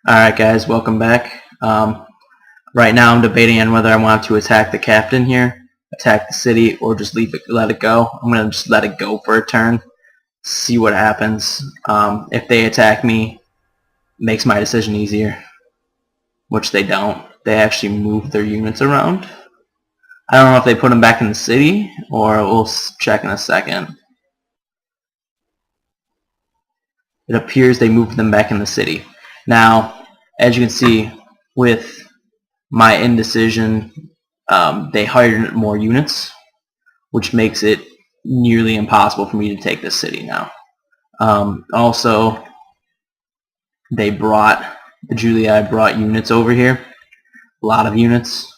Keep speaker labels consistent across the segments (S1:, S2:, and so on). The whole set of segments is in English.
S1: Alright guys, welcome back. Right now I'm debating on whether I want to attack the captain here, attack the city, or just let it go. I'm going to just let it go for a turn, see what happens. If they attack me, makes my decision easier, which they don't. They actually move their units around. I don't know if they put them back in the city, or we'll check in a second. It appears they moved them back in the city. Now, as you can see, with my indecision, they hired more units, which makes it nearly impossible for me to take this city now. Also, the Julii brought units over here, a lot of units.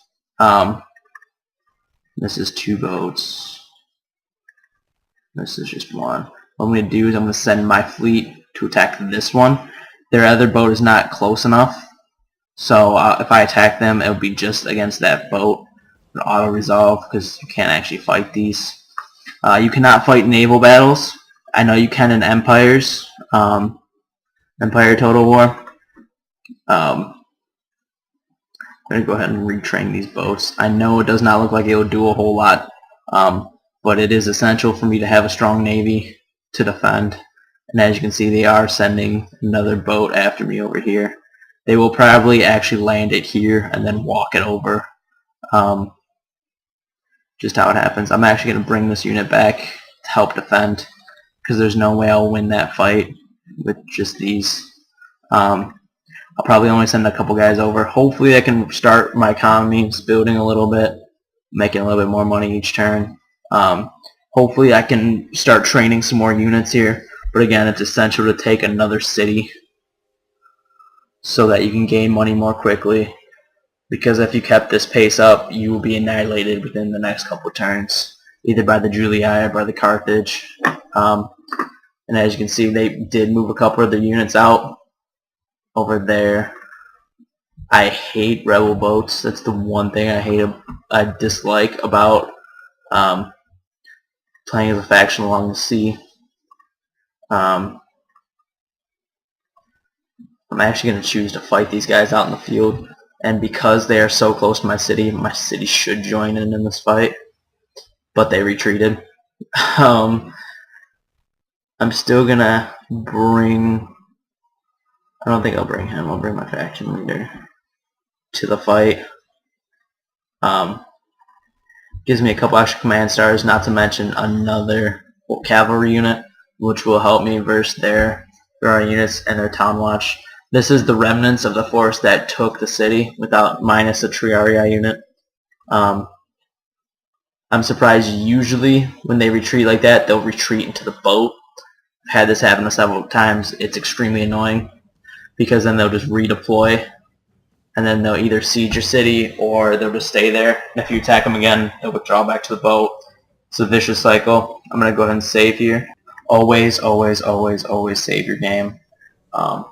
S1: This is 2 boats. This is just 1. What I'm going to do is I'm going to send my fleet to attack this one. Their other boat is not close enough, so if I attack them, it'll be just against that boat. It'll auto-resolve because you can't actually fight these. You cannot fight naval battles. I know you can in Empires, Empire Total War. I'm going to go ahead and retrain these boats. I know it does not look like it will do a whole lot, but it is essential for me to have a strong navy to defend. And as you can see, they are sending another boat after me over here. They will probably actually land it here and then walk it over. Just how it happens. I'm actually going to bring this unit back to help defend, because there's no way I'll win that fight with just these. I'll probably only send a couple guys over. Hopefully I can start my economies building a little bit, making a little bit more money each turn. Hopefully I can start training some more units here. But again, it's essential to take another city so that you can gain money more quickly. Because if you kept this pace up, you will be annihilated within the next couple turns, either by the Julii or by the Carthage. And as you can see, they did move a couple of their units out over there. I hate rebel boats. That's the one thing I dislike about playing as a faction along the sea. I'm actually going to choose to fight these guys out in the field, and because they are so close to my city should join in this fight, but they retreated. I'm still going to bring, I don't think I'll bring him, I'll bring my faction leader to the fight. Gives me a couple extra command stars, not to mention another cavalry unit, which will help me versus their units and their town watch. This is the remnants of the force that took the city minus a Triarii unit. I'm surprised usually when they retreat like that, they'll retreat into the boat. I've had this happen several times. It's extremely annoying because then they'll just redeploy, and then they'll either siege your city or they'll just stay there. And if you attack them again, they'll withdraw back to the boat. It's a vicious cycle. I'm going to go ahead and save here. Always, always, always, always save your game.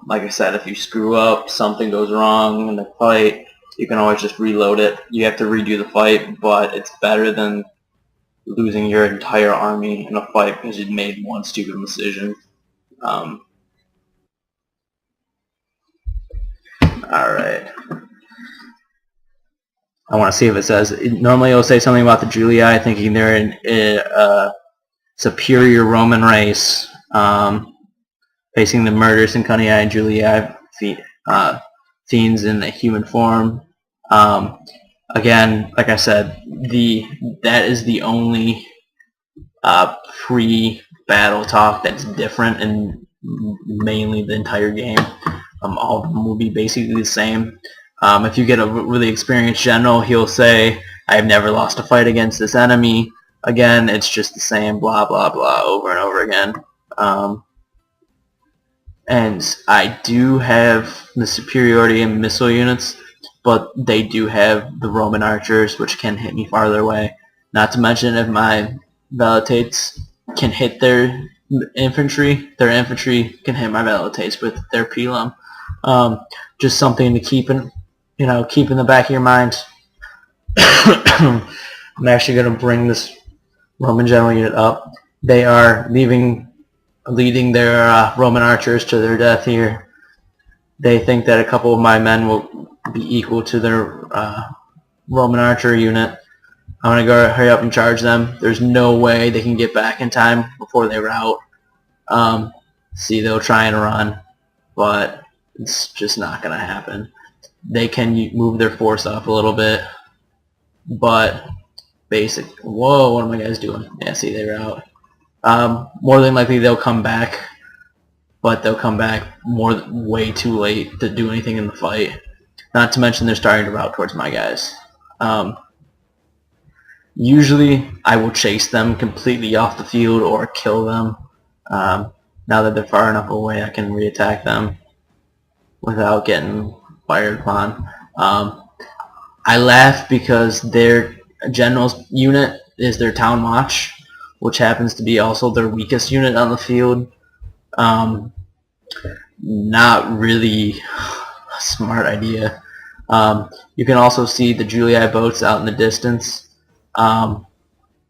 S1: Like I said, if you screw up, something goes wrong in the fight, you can always just reload it. You have to redo the fight, but it's better than losing your entire army in a fight because you made one stupid decision. Alright. I want to see if it says, normally it'll say something about the Julii, thinking they're a superior Roman race, facing the murderous and cunning-eyed Julii, fiends in the human form. Again, like I said, that is the only pre-battle talk that's different in mainly the entire game. All of them will be basically the same. If you get a really experienced general, he'll say, "I've never lost a fight against this enemy." Again, it's just the same blah blah blah over and over again. And I do have the superiority in missile units, but they do have the Roman archers, which can hit me farther away. Not to mention, if my Veletates can hit their infantry can hit my Veletates with their pilum. Just something to keep in the back of your mind. I'm actually going to bring this Roman general unit up. They are leading their Roman archers to their death here. They think that a couple of my men will be equal to their Roman archer unit. I'm going to go hurry up and charge them. There's no way they can get back in time before they rout. See, they'll try and run, but it's just not going to happen. They can move their force up a little bit, but basic. Whoa, what are my guys doing? Yeah, see, they rout. More than likely they'll come back, but they'll come back way too late to do anything in the fight. Not to mention they're starting to rout towards my guys. Usually I will chase them completely off the field or kill them. Now that they're far enough away, I can reattack them without getting fired upon. I laugh because their general's unit is their town watch, which happens to be also their weakest unit on the field. Not really a smart idea. You can also see the Julii boats out in the distance. Oh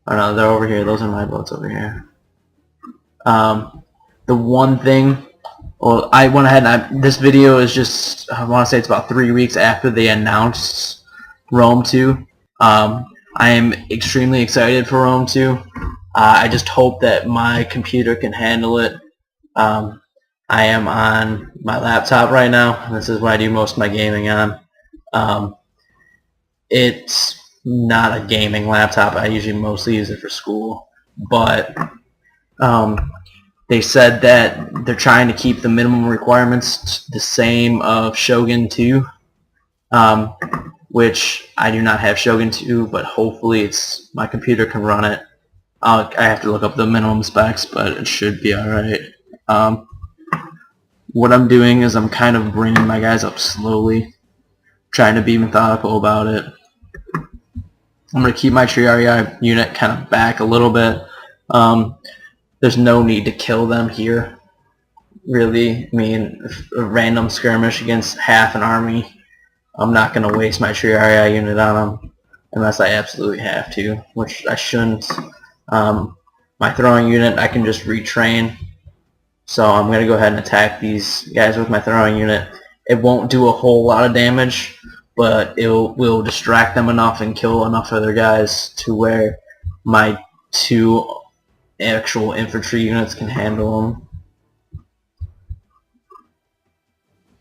S1: no, they're over here. Those are my boats over here. The one thing, well, I went ahead and this video is just, I want to say it's about 3 weeks after they announced Rome 2. I am extremely excited for Rome 2. I just hope that my computer can handle it. I am on my laptop right now, and this is what I do most of my gaming on. It's not a gaming laptop. I usually mostly use it for school, but they said that they're trying to keep the minimum requirements the same of Shogun 2, which I do not have Shogun 2, but hopefully my computer can run it. I have to look up the minimum specs, but it should be alright. What I'm doing is I'm kind of bringing my guys up slowly, trying to be methodical about it. I'm going to keep my Triarii unit kind of back a little bit. There's no need to kill them here, really. I mean, a random skirmish against half an army, I'm not going to waste my Triarii unit on them unless I absolutely have to, which I shouldn't. My throwing unit I can just retrain, so I'm going to go ahead and attack these guys with my throwing unit. It won't do a whole lot of damage, but it will distract them enough and kill enough of their guys to where my 2 actual infantry units can handle them.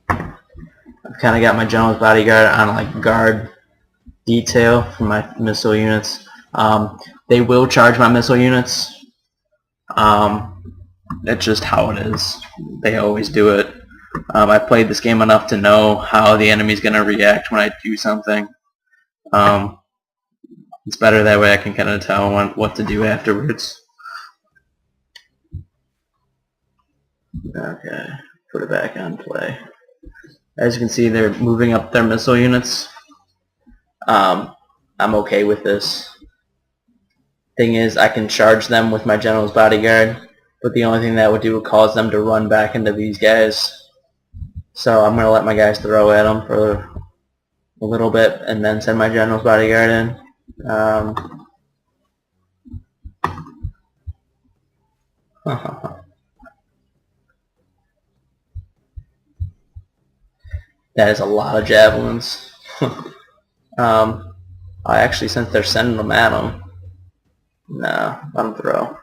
S1: I've kind of got my general's bodyguard on like guard detail for my missile units. They will charge my missile units. That's just how it is. They always do it. I've played this game enough to know how the enemy's going to react when I do something. It's better that way. I can kind of tell what to do afterwards. Okay, put it back on play. As you can see, they're moving up their missile units. I'm okay with this. Thing is, I can charge them with my general's bodyguard, but the only thing that would do would cause them to run back into these guys. So I'm going to let my guys throw at them for a little bit and then send my general's bodyguard in. That is a lot of javelins. Actually, since they're sending them at them, no, let them throw.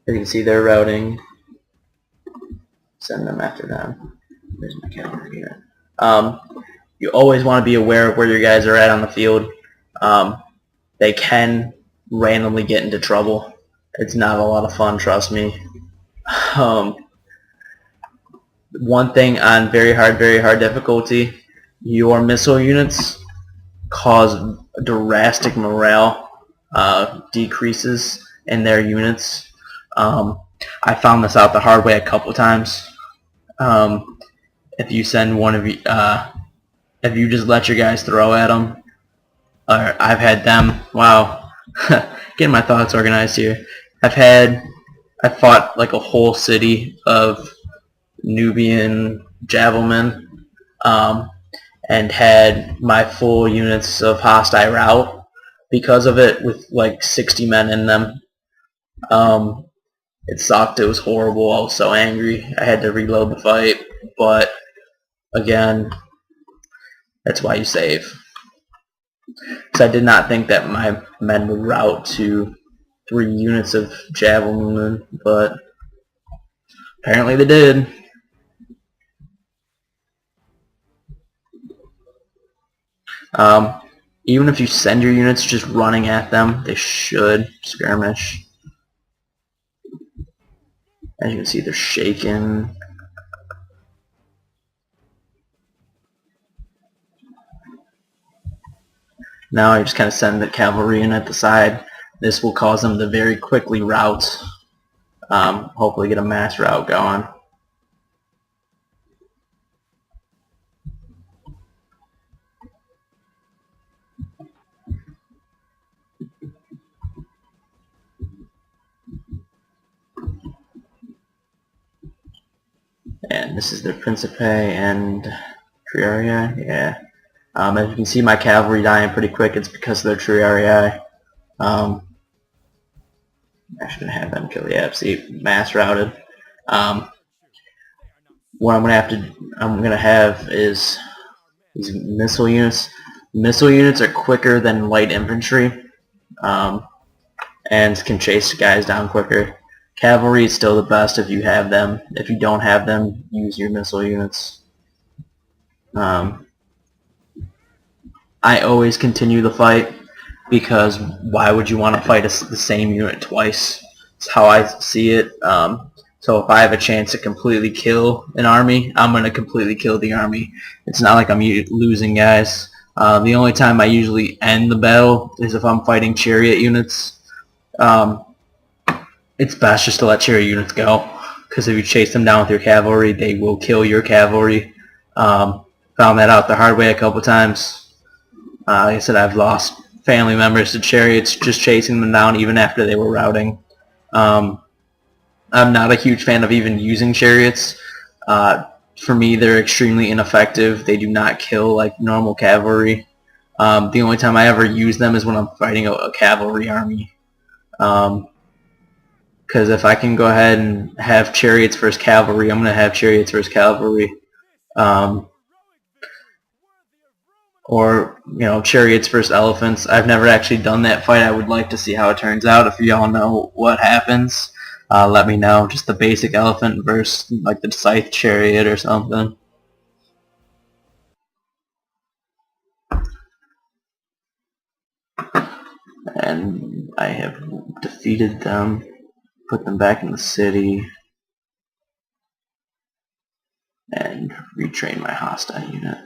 S1: As you can see, they're routing. Send them after them. There's my cavalry here. You always want to be aware of where your guys are at on the field. They can randomly get into trouble. It's not a lot of fun, trust me. One thing on very hard difficulty, your missile units cause drastic morale decreases in their units. I found this out the hard way a couple times. If you send one of you, if you just let your guys throw at them, or I've had them, wow, getting my thoughts organized here. I fought like a whole city of Nubian javelmen, and had my full units of hostile rout because of it with like 60 men in them. It sucked. It was horrible. I was so angry. I had to reload the fight. But again, that's why you save. Because I did not think that my men would rout to 3 units of javelin, but apparently they did. Even if you send your units just running at them, they should skirmish. As you can see, they're shaking. Now I just kind of send the cavalry in at the side. This will cause them to very quickly rout. Hopefully get a mass rout going. And this is their Principe and Triarii. Yeah. As you can see, my cavalry dying pretty quick. It's because of their Triarii. I'm actually gonna have them kill the FC mass routed. What I'm gonna have is these missile units. Missile units are quicker than light infantry, and can chase guys down quicker. Cavalry is still the best if you have them. If you don't have them, use your missile units. I always continue the fight because why would you want to fight the same unit twice? It's how I see it. So if I have a chance to completely kill an army, I'm going to completely kill the army. It's not like I'm losing guys. The only time I usually end the battle is if I'm fighting chariot units. It's best just to let chariot units go, because if you chase them down with your cavalry, they will kill your cavalry. Found that out the hard way a couple times. Like I said, I've lost family members to chariots just chasing them down even after they were routing. I'm not a huge fan of even using chariots. For me, they're extremely ineffective. They do not kill like normal cavalry. The only time I ever use them is when I'm fighting a cavalry army. Because if I can go ahead and have chariots versus cavalry, I'm going to have chariots versus cavalry. Or, chariots versus elephants. I've never actually done that fight. I would like to see how it turns out. If y'all know what happens, let me know. Just the basic elephant versus like the scythe chariot or something. And I have defeated them, put them back in the city, and retrain my hostile unit.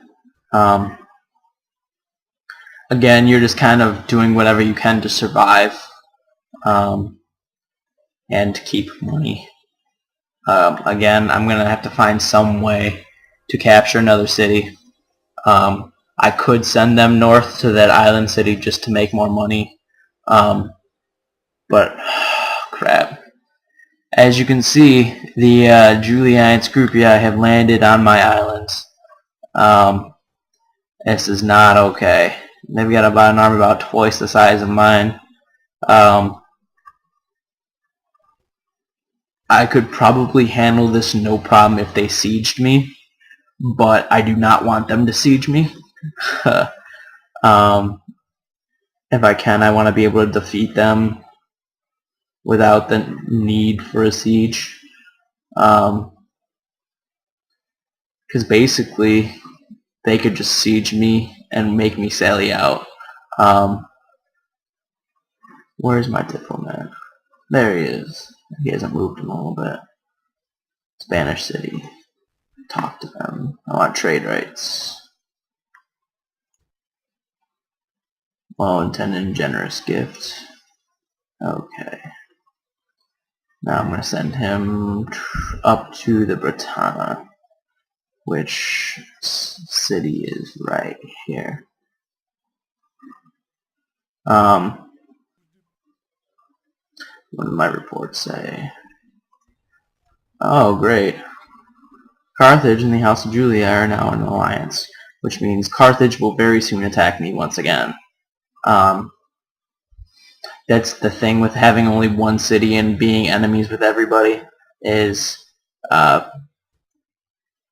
S1: Again, you're just kind of doing whatever you can to survive, and keep money. Again, I'm going to have to find some way to capture another city. I could send them north to that island city just to make more money, but crap. As you can see, the Julian Scrupii have landed on my islands. This is not okay. They've got about an army about twice the size of mine. I could probably handle this no problem if they sieged me, but I do not want them to siege me. If I can, I want to be able to defeat them without the need for a siege. Because basically, they could just siege me and make me sally out. Where's my diplomat? There he is. He hasn't moved in a little bit. Spanish city. Talk to them. I want trade rights. Well-intended and generous gift. Okay. Now I'm going to send him up to the Britannia, which city is right here. What did my report say? Oh, great. Carthage and the House of Julia are now in alliance, which means Carthage will very soon attack me once again. That's the thing with having only one city and being enemies with everybody, is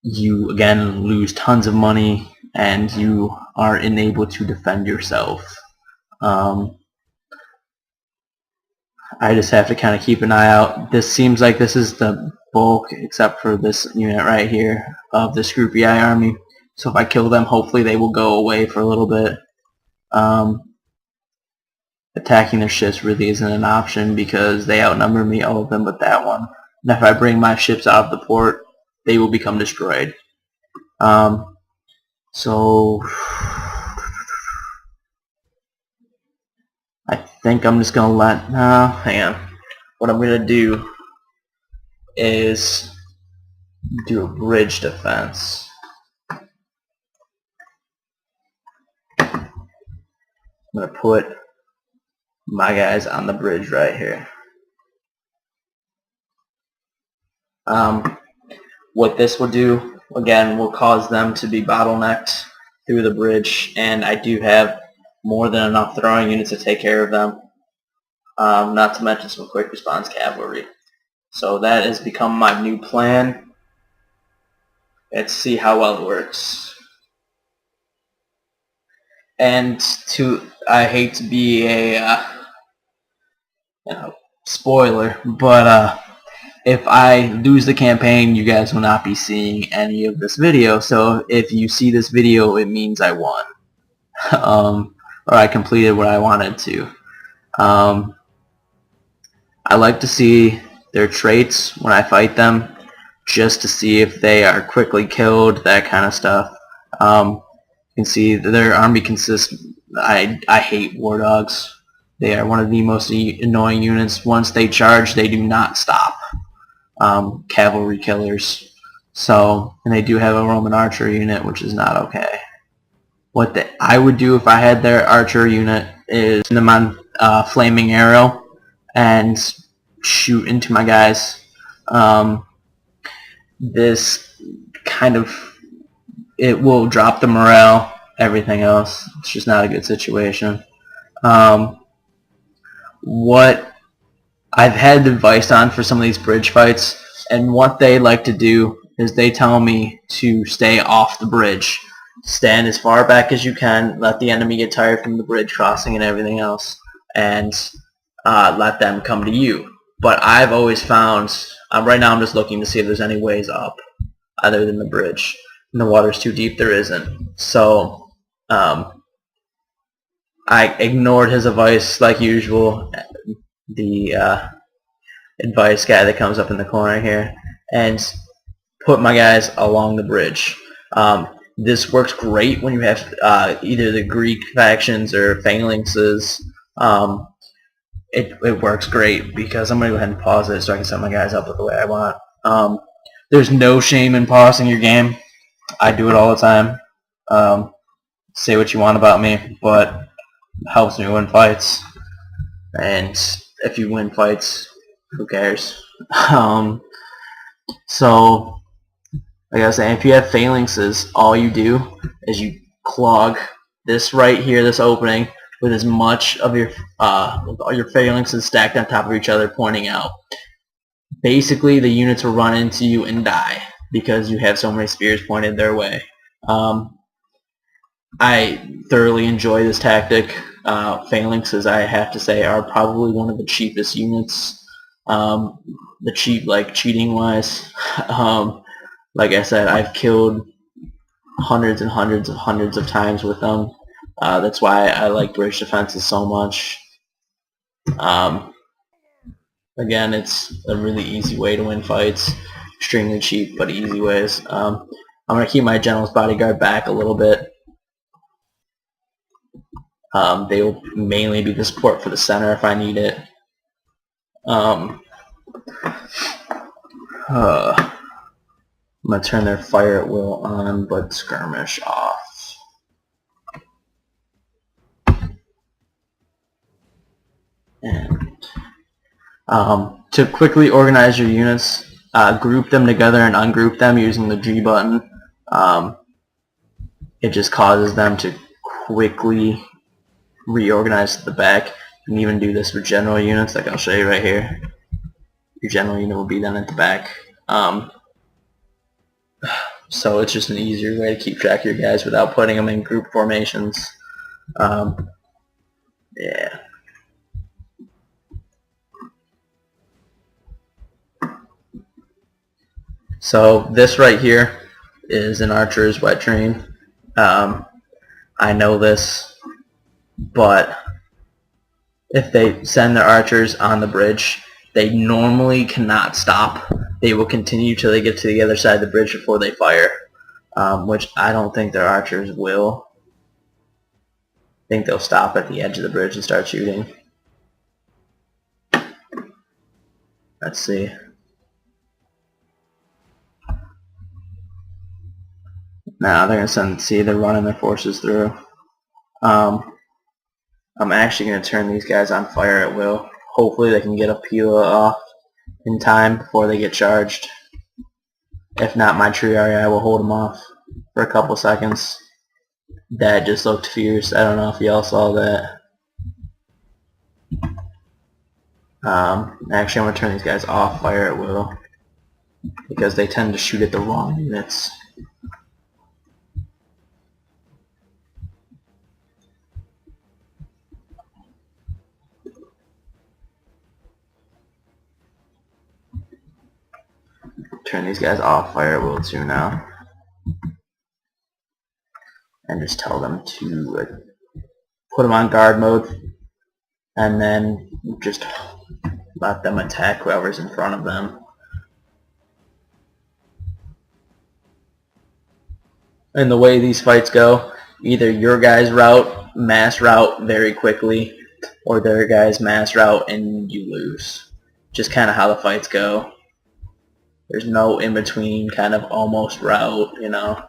S1: you again lose tons of money and you are unable to defend yourself. I just have to kind of keep an eye out. This seems like this is the bulk, except for this unit right here, of this Group EI army. So if I kill them, hopefully they will go away for a little bit. Attacking their ships really isn't an option because they outnumber me, all of them but that one. And if I bring my ships out of the port, they will become destroyed. So I think I'm just gonna let, hang on. What I'm gonna do is do a bridge defense. I'm gonna put my guys on the bridge right here. What this will do, again, will cause them to be bottlenecked through the bridge, and I do have more than enough throwing units to take care of them, not to mention some quick response cavalry. So that has become my new plan. Let's see how well it works. And I hate to be a spoiler, but if I lose the campaign, you guys will not be seeing any of this video. So if you see this video, it means I won, or I completed what I wanted to. I like to see their traits when I fight them, just to see if they are quickly killed, that kind of stuff. You can see their army consists. I hate war dogs. They are one of the most annoying units. Once they charge, they do not stop. Cavalry killers. So, and they do have a Roman archer unit, which is not okay. What I would do if I had their archer unit is send them on flaming arrow and shoot into my guys. This kind of, it will drop the morale, everything else. It's just not a good situation. What I've had advice on for some of these bridge fights, and what they like to do is they tell me to stay off the bridge. Stand as far back as you can, let the enemy get tired from the bridge crossing and everything else, and let them come to you. But I've always found, right now I'm just looking to see if there's any ways up other than the bridge. And the water's too deep, there isn't. So I ignored his advice like usual, the advice guy that comes up in the corner here, and put my guys along the bridge. This works great when you have either the Greek factions or phalanxes. It works great because I'm going to go ahead and pause it so I can set my guys up the way I want. There's no shame in pausing your game. I do it all the time. Say what you want about me, but it helps me win fights. And if you win fights, who cares? So, like I was saying, if you have phalanxes, all you do is you clog this right here, this opening, with as much of your all your phalanxes stacked on top of each other pointing out. Basically, the units will run into you and die because you have so many spears pointed their way. I thoroughly enjoy this tactic. Phalanxes, I have to say, are probably one of the cheapest units. Cheating wise. Like I said, I've killed hundreds and hundreds of times with them. That's why I like bridge defenses so much. Again, it's a really easy way to win fights. Extremely cheap, but easy ways. I'm going to keep my general's bodyguard back a little bit. They will mainly be the support for the center if I need it. I'm going to turn their fire at will on, but skirmish off. And to quickly organize your units, group them together and ungroup them using the G button. It just causes them to quickly reorganize to the back. You can even do this with general units, like I'll show you right here. Your general unit will be then at the back. So it's just an easier way to keep track of your guys without putting them in group formations. Yeah. So this right here is an archer's wet dream. I know this, but if they send their archers on the bridge, they normally cannot stop. They will continue till they get to the other side of the bridge before they fire, which I don't think their archers will. I think they'll stop at the edge of the bridge and start shooting. Let's see. Now they're gonna they're running their forces through. I'm actually gonna turn these guys on fire at will. Hopefully they can get a peel off in time before they get charged. If not, my tree area will hold them off for a couple seconds. That just looked fierce. I don't know if y'all saw that. Actually, I'm gonna turn these guys off fire at will because they tend to shoot at the wrong units. Turn these guys off fire at will too now, and just tell them to put them on guard mode, and then just let them attack whoever's in front of them. And the way these fights go, either your guys mass route very quickly, or their guys mass route and you lose. Just kind of how the fights go. There's no in-between kind of almost route, you know.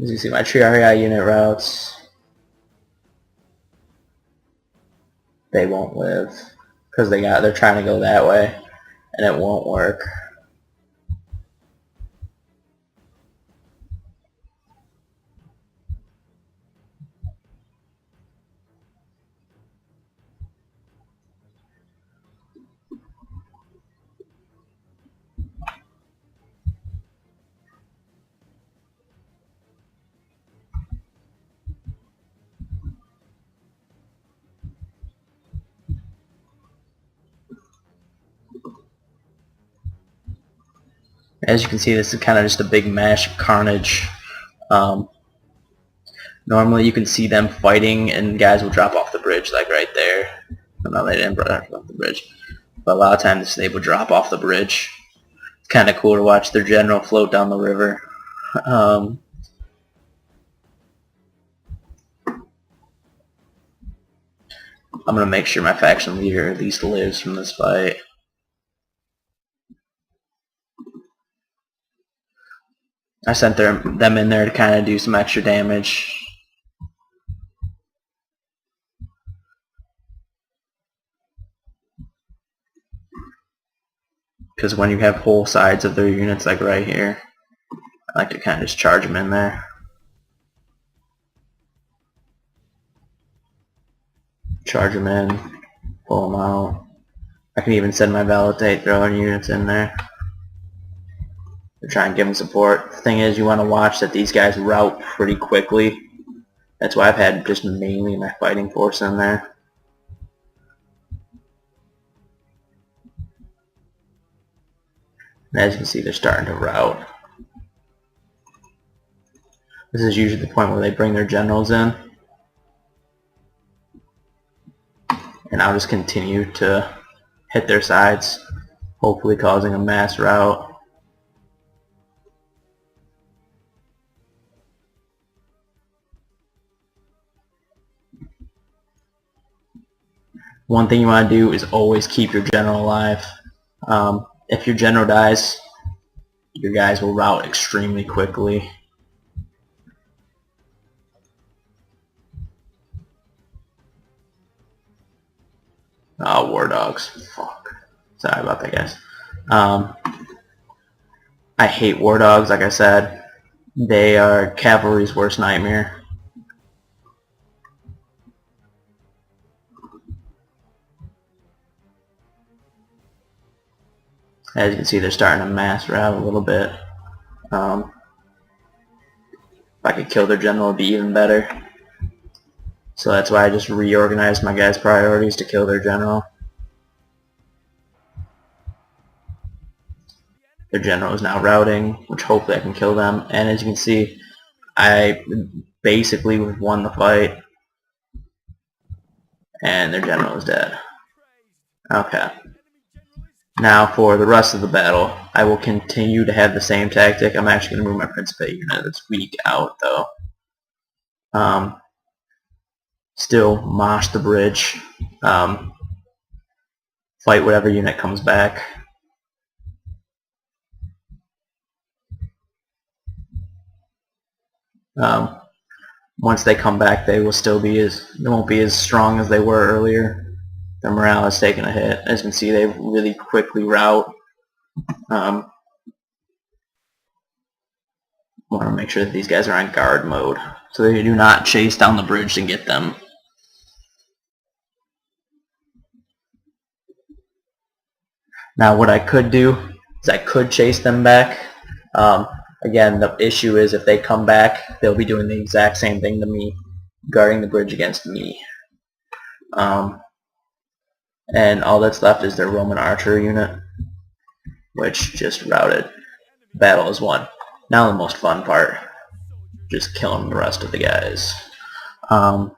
S1: As you see, my tree area unit routes, they won't live because they're trying to go that way, and it won't work. As you can see, this is kind of just a big mash of carnage. Normally you can see them fighting and guys will drop off the bridge, like right there. No, they didn't drop off the bridge. But a lot of times they will drop off the bridge. It's kind of cool to watch their general float down the river. I'm going to make sure my faction leader at least lives from this fight. I sent them in there to kind of do some extra damage. Because when you have whole sides of their units like right here, I like to kind of just charge them in there. Charge them in, pull them out. I can even send my validate throwing units in there to try and give them support. The thing is, you want to watch that these guys route pretty quickly. That's why I've had just mainly my fighting force in there. And as you can see, they're starting to route. This is usually the point where they bring their generals in. And I'll just continue to hit their sides, hopefully causing a mass rout. One thing you want to do is always keep your general alive. If your general dies, your guys will rout extremely quickly. Oh, war dogs. Fuck. Sorry about that, guys. I hate war dogs, like I said. They are cavalry's worst nightmare. As you can see, they're starting to mass rout a little bit. If I could kill their general, it would be even better. So that's why I just reorganized my guys' priorities to kill their general. Their general is now routing, which hopefully I can kill them. And as you can see, I basically won the fight. And their general is dead. Okay. Now for the rest of the battle, I will continue to have the same tactic. I'm actually going to move my Principate unit that's weak out, though. Still mosh the bridge. Fight whatever unit comes back. Once they come back, they won't be as strong as they were earlier. Their morale has taken a hit. As you can see, they really quickly rout. Want to make sure that these guys are on guard mode, so they do not chase down the bridge and get them. Now what I could do is I could chase them back. Again, the issue is if they come back, they'll be doing the exact same thing to me, guarding the bridge against me. And all that's left is their Roman archer unit, which just routed. Battle is won. Now the most fun part, just killing the rest of the guys. The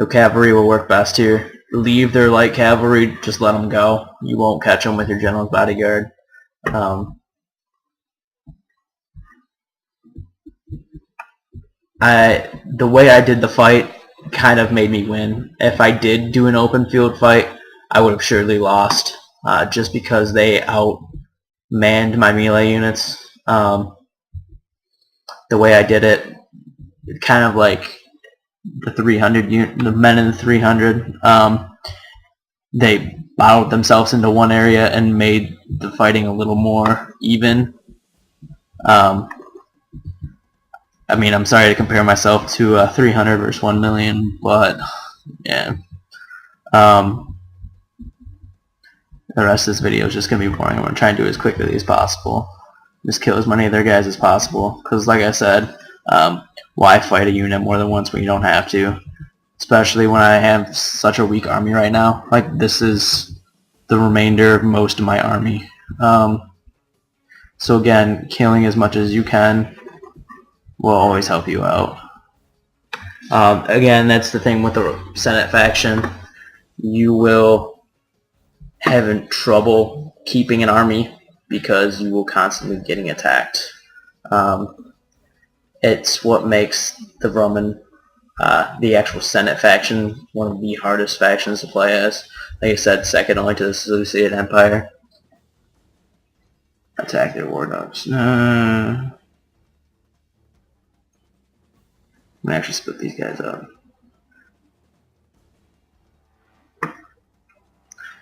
S1: cavalry will work best here. Leave their light cavalry, just let them go. You won't catch them with your general's bodyguard. The way I did the fight kind of made me win. If I did do an open field fight, I would have surely lost, just because they outmanned my melee units. The way I did it, kind of like the 300 the men in the 300, they bottled themselves into one area and made the fighting a little more even. I mean, I'm sorry to compare myself to 300 versus 1 million, but yeah. The rest of this video is just going to be boring. I'm going to try and do it as quickly as possible. Just kill as many of their guys as possible. Because like I said, why fight a unit more than once when you don't have to? Especially when I have such a weak army right now. Like, this is the remainder of most of my army. So again, killing as much as you can will always help you out. Again, that's the thing with the Senate faction. You will have trouble keeping an army because you will constantly be getting attacked. It's what makes the Roman, the actual Senate faction, one of the hardest factions to play as. Like I said, second only to the Seleucid Empire. Attack their war dogs. I'm gonna actually split these guys up.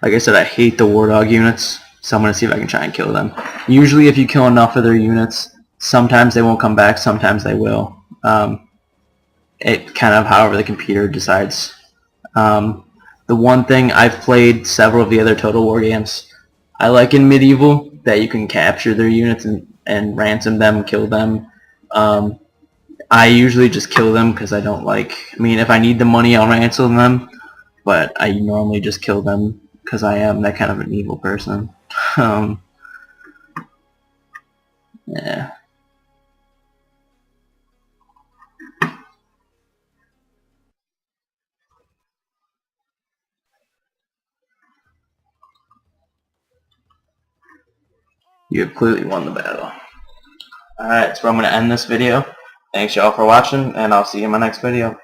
S1: Like I said, I hate the war dog units, so I'm gonna see if I can try and kill them. Usually if you kill enough of their units, sometimes they won't come back, sometimes they will. It kind of however the computer decides. The one thing, I've played several of the other Total War games. I like in Medieval that you can capture their units and ransom them, kill them. I usually just kill them because I don't like... I mean, if I need the money, I'll ransom them. But I normally just kill them because I am that kind of an evil person. Yeah. You have clearly won the battle. Alright, so I'm going to end this video. Thanks y'all for watching, and I'll see you in my next video.